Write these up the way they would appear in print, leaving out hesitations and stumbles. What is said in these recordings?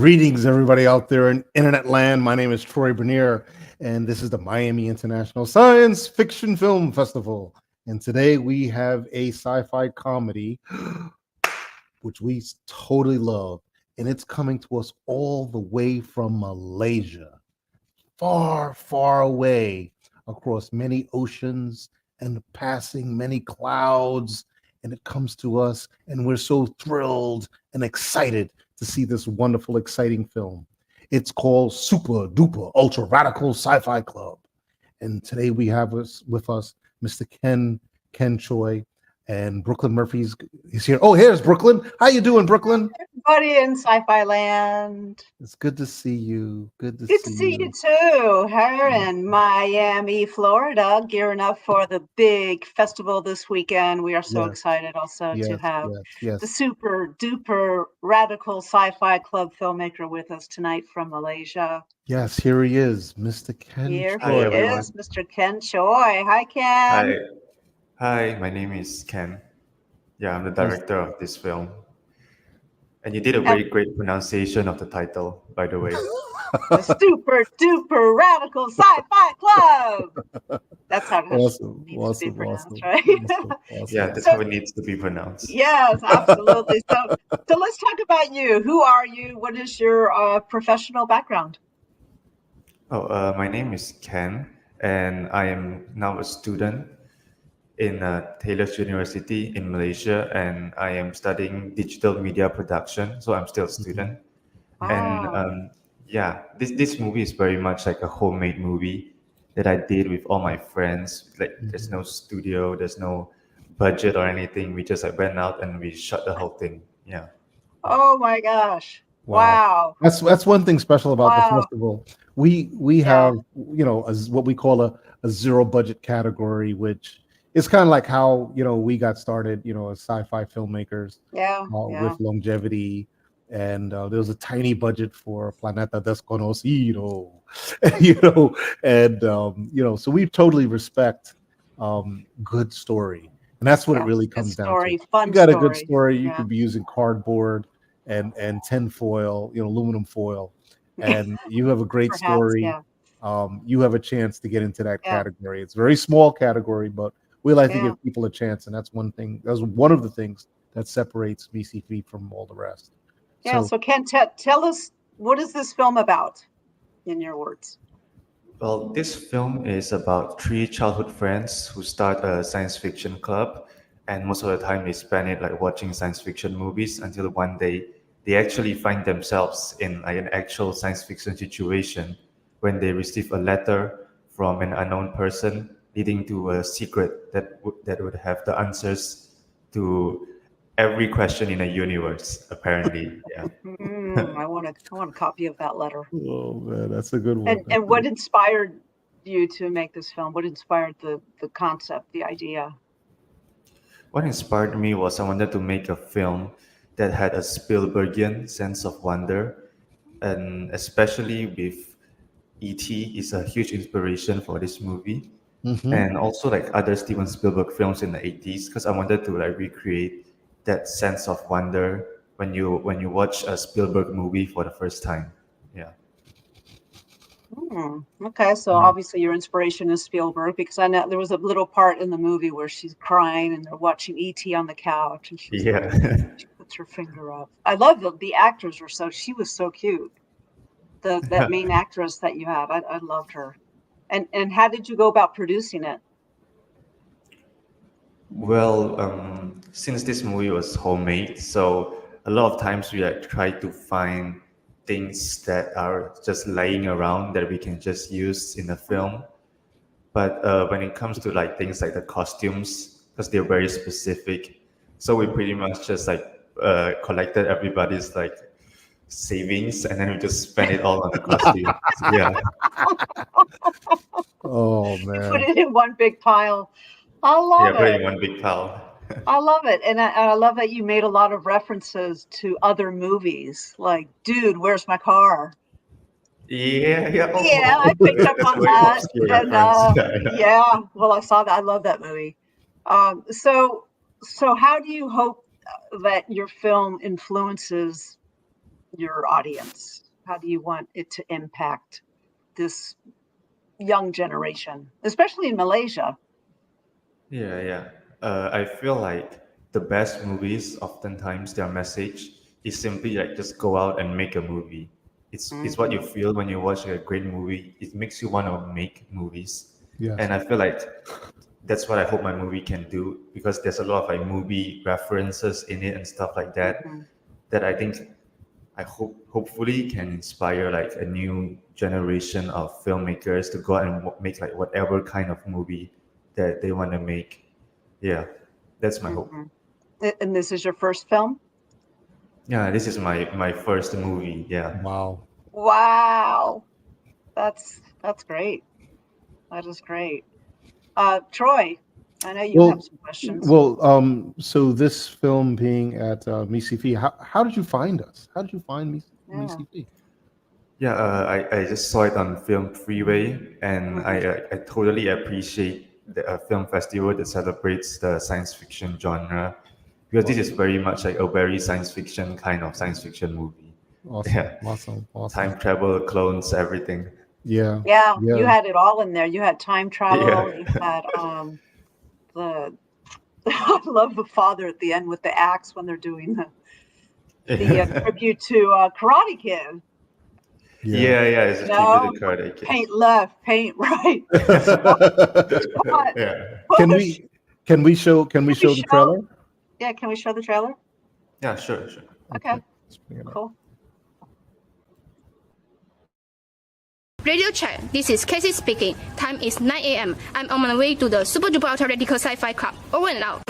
Greetings, everybody out there in internet land. My name is Troy Bernier, and this is the Miami International Science Fiction Film Festival. And today we have a sci-fi comedy, which we totally love, and it's coming to us all the way from Malaysia, far, far away, across many oceans and passing many clouds. And it comes to us, and we're so thrilled and excited to see this wonderful, exciting film. It's called Super Duper Ultra Radical Sci-Fi Club. And today we have with us Mr. Ken Choi, and Brooklyn Murphy's is here. Oh, here's Brooklyn. How you doing, Brooklyn? Everybody in sci-fi land. It's good to see you. Good to see you too. Here in Miami, Florida, gearing up for the big festival this weekend. We are so excited also to have the Super Duper Radical Sci-Fi Club filmmaker with us tonight from Malaysia. Yes, here he is, Mr. Ken Choi. Here he is, Mr. Ken Choi. Hi, Ken. Hi, my name is Ken. Yeah, I'm the director of this film. And you did a very great pronunciation of the title, by the way. The Super Duper Radical Sci-Fi Club. That's how it needs to be pronounced, right? Yeah, that's how it needs to be pronounced. Yes, absolutely. So let's talk about you. Who are you? What is your professional background? My name is Ken, and I am now a student in Taylor's University in Malaysia, and I am studying digital media production. So I'm still a student. Wow. And this movie is very much like a homemade movie that I did with all my friends. Like there's no studio, there's no budget or anything. We just went out and we shot the whole thing. Yeah. Oh my gosh. Wow. That's one thing special about the festival. We have what we call a zero budget category, which it's kind of like how we got started as sci-fi filmmakers with longevity, and there was a tiny budget for Planeta Desconocido, and so we totally respect good story, and that's what it really comes down to. You got a good story, you could be using cardboard and tin foil, aluminum foil, and you have a great story. You have a chance to get into that category. It's a very small category, but we like to give people a chance, and that's one thing. That's one of the things that separates MiSciFi from all the rest. Yeah. So Ken, tell us, what is this film about, in your words? Well, this film is about three childhood friends who start a science fiction club, and most of the time they spend it like watching science fiction movies until one day they actually find themselves in like an actual science fiction situation when they receive a letter from an unknown person leading to a secret that would have the answers to every question in a universe, apparently. Yeah. I want a copy of that letter. Oh man, that's a good one. And what inspired you to make this film? What inspired the concept, the idea? What inspired me was I wanted to make a film that had a Spielbergian sense of wonder, and especially with E.T. is a huge inspiration for this movie. And also like other Steven Spielberg films in the 80s, because I wanted to like recreate that sense of wonder when you watch a Spielberg movie for the first time. Yeah. Okay, so obviously your inspiration is Spielberg, because I know there was a little part in the movie where she's crying and they're watching E.T. on the couch, and she puts her finger up. I love the actors she was so cute. That main actress that you have, I loved her. And how did you go about producing it? Well, since this movie was homemade, so a lot of times we try to find things that are just laying around that we can just use in the film. But when it comes to like things like the costumes, because they're very specific, so we pretty much just like collected everybody's like savings, and then we just spent it all on the costumes. Yeah. Oh man. You put it in one big pile. I love it. Yeah, put it in one big pile. I love it. And I love that you made a lot of references to other movies, like, Dude, Where's My Car? Yeah. Yeah, I picked up on that. And, well, I saw that. I love that movie. So how do you hope that your film influences your audience? How do you want it to impact this young generation, especially in Malaysia? Yeah. I feel like the best movies, oftentimes their message is simply like just go out and make a movie. It's what you Mhm. feel when you watch a great movie. It makes you want to make movies, Yes. and I feel like that's what I hope my movie can do, because there's a lot of like movie references in it and stuff like that. Mhm. That I think I hopefully can inspire like a new generation of filmmakers to go out and make like whatever kind of movie that they want to make. Yeah, that's my hope. Mhm. And this is your first film? Yeah, this is my first movie. Yeah. Wow. Wow. That's great. That is great. Troy, I know you have Well, some questions. so this film being at MiSciFi, how did you find us? How did you find Yeah. MiSciFi? Yeah, I just saw it on Film Freeway, and Mhm. I totally appreciate the film festival that celebrates the science fiction genre, because this is very much like a very science fiction kind of science fiction movie. Awesome, Yeah, awesome, awesome. time travel, clones, everything. Yeah, Yeah, you yeah. had it all in there. You had time Yeah, travel, you had the I love the father at the end with the axe when they're doing the yeah, tribute to Karate Kid. Yeah. yeah. It's a tribute No, to Karate Kid. paint left, paint right. Spot, Yeah, Can push. we Can we show the show? trailer? Yeah, can we show the trailer? yeah, sure. Okay, Okay, let's bring it up. cool. Radio check. This is Casey speaking. Time is 9 a.m. I'm on my way to the Super Duper Ultra Radical Sci-Fi Club. Over and out.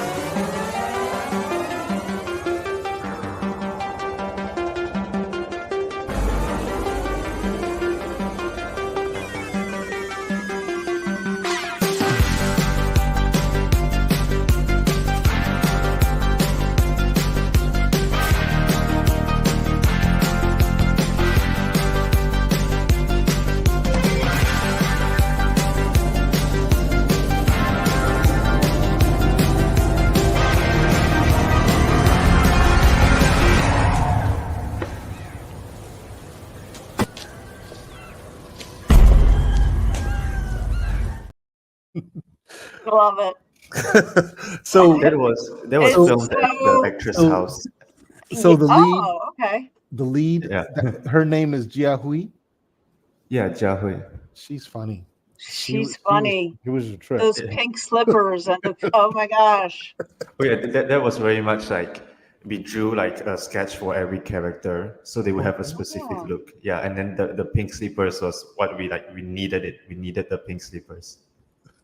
Love it. So that was It's filmed at the actress so house. so the lead Oh, okay. Yeah, her name is Jia Hui. yeah, Jiahui. She's funny. She's funny. It was a trip. Those pink slippers and the oh my gosh. Oh yeah, that was very much like we drew like a sketch for every character, so they would have a specific Yeah. look. Yeah, and then the pink slippers was what we needed it. We needed the pink slippers.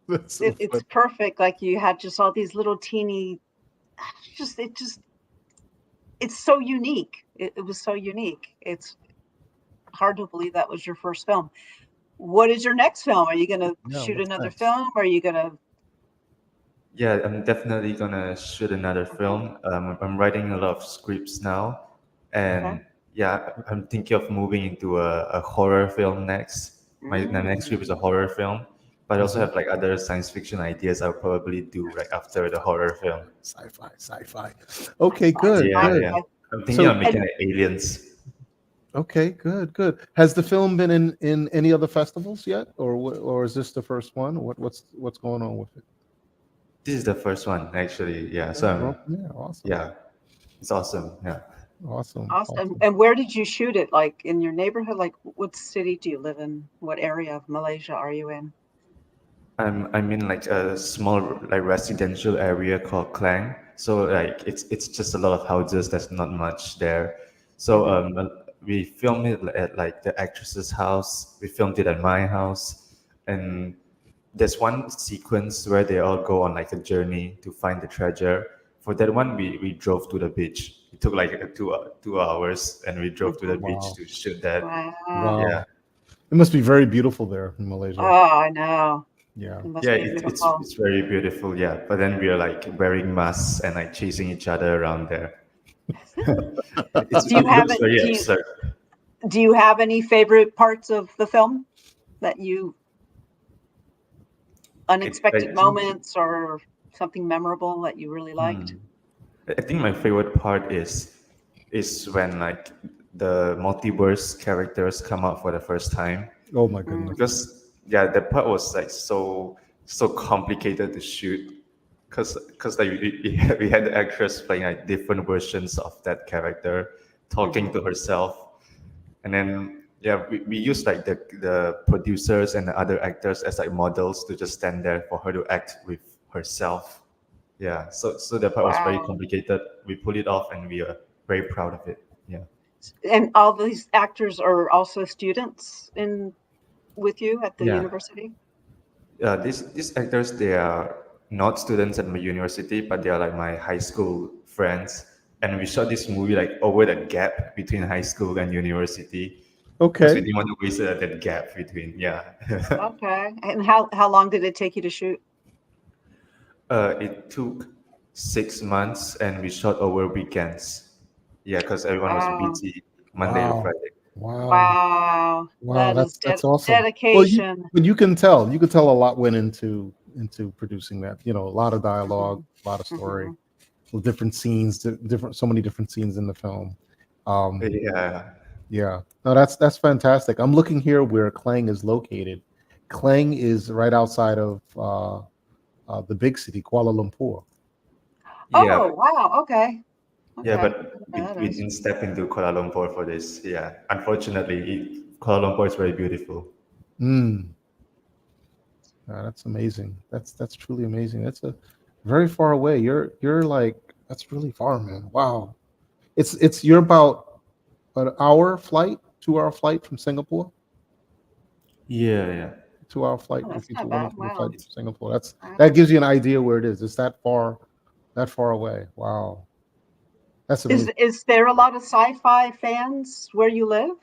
That's so It's funny. perfect. Like you had just all these little teeny it's so unique. It was so unique. It's hard to believe that was your first film. What is your next film? Are you going to Yeah, shoot what's another next? film? Are you going to? Yeah, I'm definitely gonna shoot another film. I'm writing a lot of scripts now, Okay. and yeah, I'm thinking of moving into a horror film next. My next script is a horror film, but I also have like other science fiction ideas I'll probably do right after the horror film. Sci-fi. Okay, good, Yeah, good. yeah. I'm thinking So of making like aliens. okay, good. Has the film been in any other festivals yet, or is this the first one? What's going on with it? This is the first one, actually. Yeah, so Yeah, awesome, yeah, it's awesome. Yeah, Awesome. And where did you shoot it? Like in your neighborhood? Like what city do you live in? What area of Malaysia are you in? I'm in like a small like residential area called Klang. So like it's just a lot of houses. There's not much there. So we filmed it at like the actress's house. We filmed it at my house, and there's one sequence where they all go on like a journey to find the treasure. For that one, we drove to the beach. It took like 2 hours, and we drove to the beach Wow. to shoot that. Wow. Wow. Yeah, It must be very beautiful there in Malaysia. Oh, I know. Yeah. It must yeah, be beautiful. it's very beautiful. Yeah, but then we are like wearing masks and like chasing each other around there. Do you It have looks it? very absurd. Do you have any favorite parts of the film that you unexpected think- moments or something memorable that you really liked? I think my favorite part is when like the multiverse characters come out for the first time. Oh my goodness. Because yeah, the part was like so complicated to shoot. Because like we had the actress playing like different versions of that character, talking to herself, and then yeah, we used like the producers and the other actors as like models to just stand there for her to act with herself. Yeah, so the part was very Wow. complicated. We pulled it off, and we are very proud of it. Yeah. And all these actors are also students with you at the Yeah. university? These actors, they are not students at my university, but they are like my high school friends. And we shot this movie like over the gap between high school and university because we Okay. didn't want to waste that gap between. Yeah. Okay. And how long did it take you to shoot? It took 6 months, and we shot over weekends. Yeah, because everyone was Wow. busy Monday to Wow. Friday. Wow. Wow. Wow. That is That's awesome. Well, dedication. you can tell a lot went into producing that. You know, a lot of dialogue, a lot of story, with different scenes, so many different scenes in the film. Yeah. Yeah. No, that's fantastic. I'm looking here where Klang is located. Klang is right outside of the big city, Kuala Lumpur. Yeah. Oh, wow. Okay. Yeah, Okay. but That we is. didn't step into Kuala Lumpur for this. Yeah, unfortunately, Kuala Lumpur is very beautiful. Mm. That's amazing. That's truly amazing. That's a very far away. You're like that's really far, man. Wow. You're about an hour flight, 2 hour flight from Singapore. Yeah, yeah. 2 hour flight Oh, that's if you not want bad. to take a Wow. flight to Singapore. Wow. That gives you an idea where it is. It's that far away. Wow. That's amazing. Is there a lot of sci-fi fans where you live?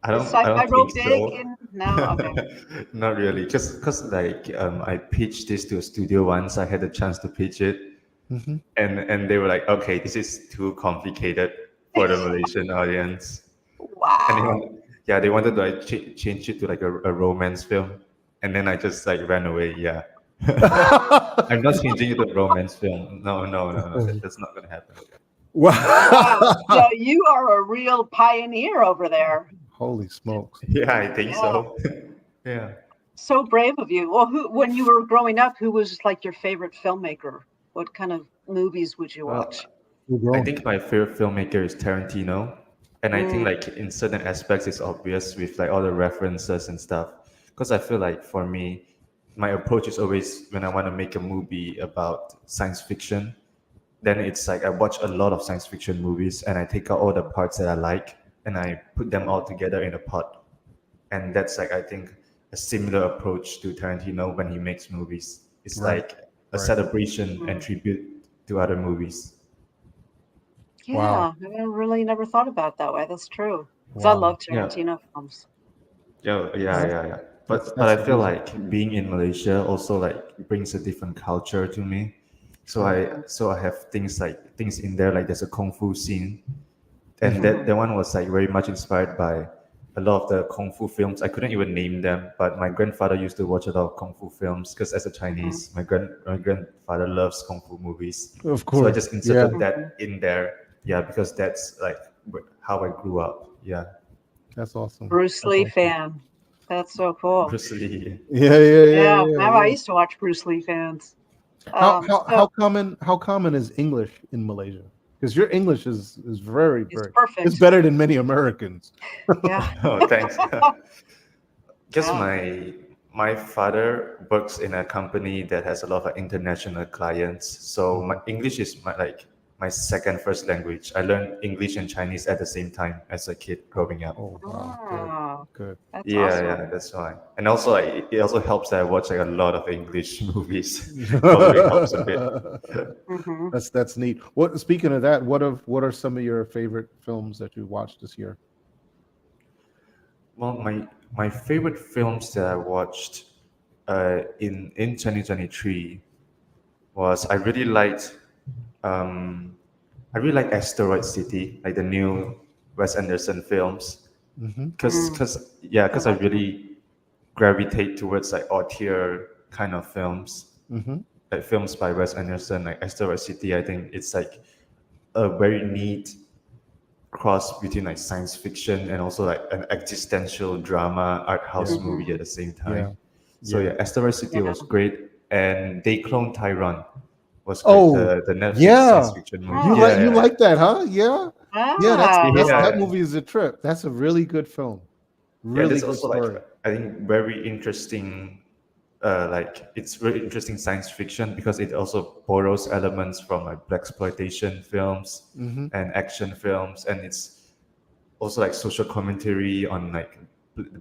I Is don't sci-fi real think big so. in no? Okay. Not really. Just because like I pitched this to a studio once. I had the chance to pitch it, Mhm. and they were like, okay, this is too complicated for the Malaysian audience. And Wow. they wanted to like change it to like a romance film, and then I just like ran away. Yeah. I'm not changing it to a romance film. No. That's not gonna happen. Wow. Wow. So you are a real pioneer over there. Holy smokes. Yeah, I think Yeah. so. Yeah. So brave of you. Well, when you were growing up, who was like your favorite filmmaker? What kind of movies would you Well, watch? I think my favorite filmmaker is Tarantino, and I think Mm, like in certain aspects it's obvious with like all the references and stuff. Because I feel like for me, my approach is always when I want to make a movie about science fiction, then it's like I watch a lot of science fiction movies and I take out all the parts that I like and I put them all together in a pot. And that's like I think a similar approach to Tarantino when he makes movies. It's Right. like a Right. celebration and tribute to other movies. Wow. yeah, I really never thought about it that way. That's true. Because I Wow. love Yeah. Tarantino films. Yeah. That's But I feel amazing. like being in Malaysia also like brings a different culture to me. So I have things in there like there's a kung fu scene, and that one was like very much inspired by a lot of the kung fu films. I couldn't even name them, but my grandfather used to watch a lot of kung fu films because as a Chinese, my grandfather loves kung fu movies. Of So I course. just Yeah. inserted that in there. Yeah, because that's like how I grew up. Yeah, That's awesome. Bruce That's Lee awesome. fan. That's so cool. Bruce Lee. Yeah. Yeah, I Yeah. used to watch Bruce Lee fans. How So common is English in Malaysia? Because your English is very it's very perfect. it's better than many Americans. Yeah. Oh, thanks. Because Yeah. my father works in a company that has a lot of international clients, so my English is my second first language. I learned English and Chinese at the same time as a kid growing up. Oh wow, Oh, good. that's Yeah, awesome. yeah, that's why. And also, like, it also helps that I watch like a lot of English movies. Probably helps a bit. hmm That's neat. What speaking of that, what are some of your favorite films that you watched this year? Well, my favorite films that I watched in 2023 was I really liked Asteroid City, like the new Wes Anderson films, Mm-hmm. because I really gravitate towards like auteur kind of films, Mm-hmm. like films by Wes Anderson, like Asteroid City. I think it's like a very neat cross between like science fiction and also like an existential drama art house movie at the same time. Yeah. So yeah, Asteroid City was great, and They Clone Tyron was great. Oh, The Netflix yeah. science fiction movie. Oh. You like that, huh? Yeah. Yeah, that Yeah. movie is a trip. That's a really good film. Yeah, Really there's good also story. like I think very interesting. Like it's very interesting science fiction because it also borrows elements from like blaxploitation films Mm-hmm. and action films, and it's also like social commentary on like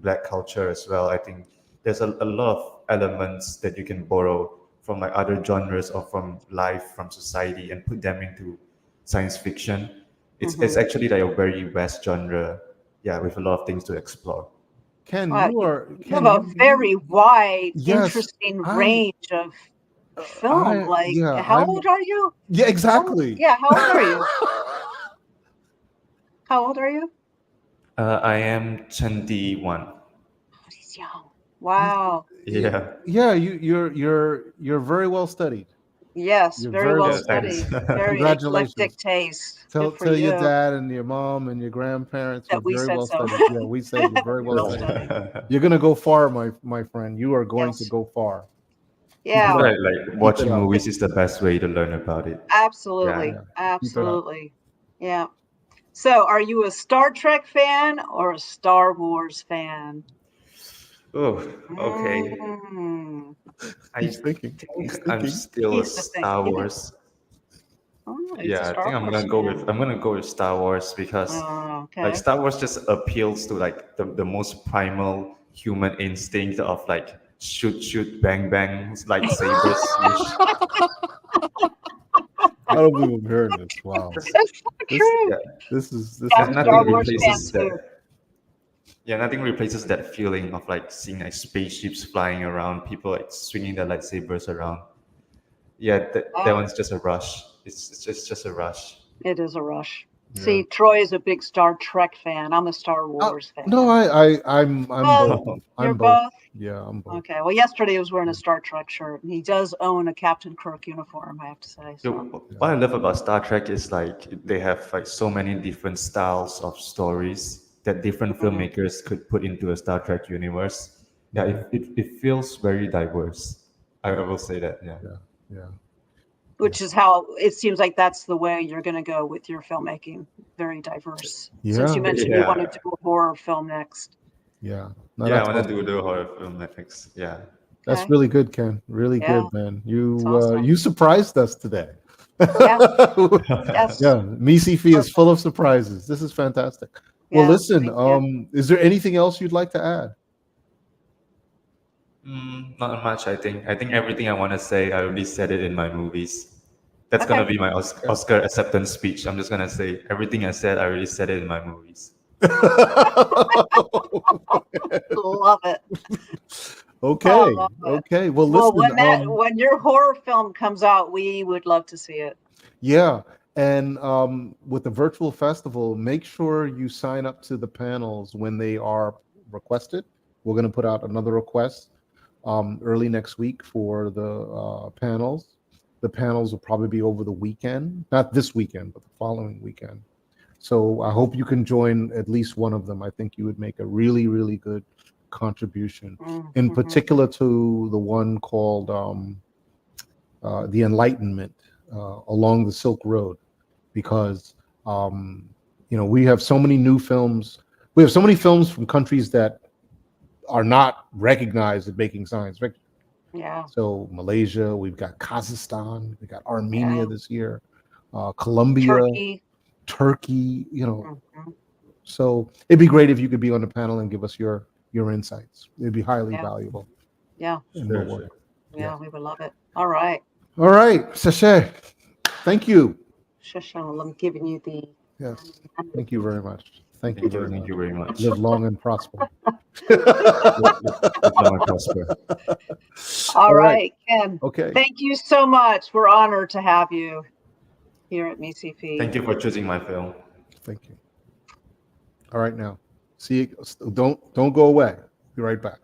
black culture as well. I think there's a lot of elements that you can borrow from like other genres or from life, from society, and put them into science fiction. It's actually like a very vast genre, yeah, with a lot of things to explore. Ken, Wow, you are you Ken. have a very wide, Yes, interesting I- range of film. Like, how I'm old are you? yeah, exactly. How old are you? How old are you? I am 21. Oh, he's young. Wow. Yeah. Yeah, you're very well studied. Yes, You're very very well Yeah, thanks. studied. Very Congratulations. eclectic taste. Tell Good for you. your dad and your mom and your grandparents you're That we very said well so. studied. Yeah, we said you're very well Well studied. studied. You're gonna go far, my friend. You are going to Yes. go far. Yeah, Like watching up. movies is the best way to learn about it. absolutely. Yeah. Absolutely. Yeah. So, are you a Star Trek fan or a Star Wars fan? Oh, okay. Mm. I He's thinking. think I'm still a He's the thing. Star Wars. Oh, he's a Yeah, I Star think Wars fan. I'm gonna go with Star Wars because Oh, okay. like Star Wars just appeals to like the most primal human instinct of like shoot bang bang lightsabers. I don't believe I'm hearing this. Wow. That's so true. Yeah, This is I'm a nothing Star Wars replaces fan, too. that. Yeah, nothing replaces that feeling of like seeing like spaceships flying around, people like swinging their lightsabers around. Yeah, that one's just a rush. It's just a rush. It is a rush. Yeah. See, Troy is a big Star Trek fan. I'm a Star Wars fan. No, I'm Both. both. You're I'm both? Yeah, I'm both. Okay. Well, yesterday he was wearing a Star Trek shirt, and he does own a Captain Kirk uniform, I have to say. So what I love about Star Trek is like they have like so many different styles of stories that different filmmakers could put into a Star Trek universe. Yeah, it feels very diverse. I will say that. Yeah. Yeah. Which is how it seems like that's the way you're going to go with your filmmaking. Very diverse. Yeah. Since you mentioned you want to Yeah. do a horror film next. Yeah. No, Yeah, I that's want to awesome. do the horror film next. Yeah. That's Okay. really good, Ken. Really Yeah. good, man. You That's awesome. you surprised us today. Yeah. Yes. Yeah, MiSciFi is full of surprises. This is fantastic. Well, Yeah, listen, thank you. is there anything else you'd like to add? Not much. I think everything I want to say, I already said it in my movies. That's gonna Okay. be my Oscar acceptance speech. I'm just gonna say everything I said, I already said it in my movies. Love it. Okay. love it. Okay. Well, Well, listen. when your horror film comes out, we would love to see it. Yeah, and with the virtual festival, make sure you sign up to the panels when they are requested. We're going to put out another request early next week for the panels. The panels will probably be over the weekend, not this weekend, but the following weekend. So I hope you can join at least one of them. I think you would make a really, really good contribution, in Mhm. particular to the one called The Enlightenment along the Silk Road, because we have so many new films. We have so many films from countries that are not recognized as making science fiction. Yeah. So Malaysia, we've got Kazakhstan, we got Armenia Yeah. this year, Colombia, Turkey. Turkey. Mhm. So it'd be great if you could be on the panel and give us your insights. It'd be highly Yeah. valuable. Yeah. in Sure, the work. sure. Yeah, we would love it. All right. All right, Sachet. Thank you. Shashal, I'm giving you the. Yes. Thank you very much. Thank you very Thank much. you very much. Live long and prosper. Live long and prosper. All right, Ken. Okay. Thank you so much. We're honored to have you here at MiSciFi. Thank you for choosing my film. Thank you. All right, now. See you. Don't go away. Be right back.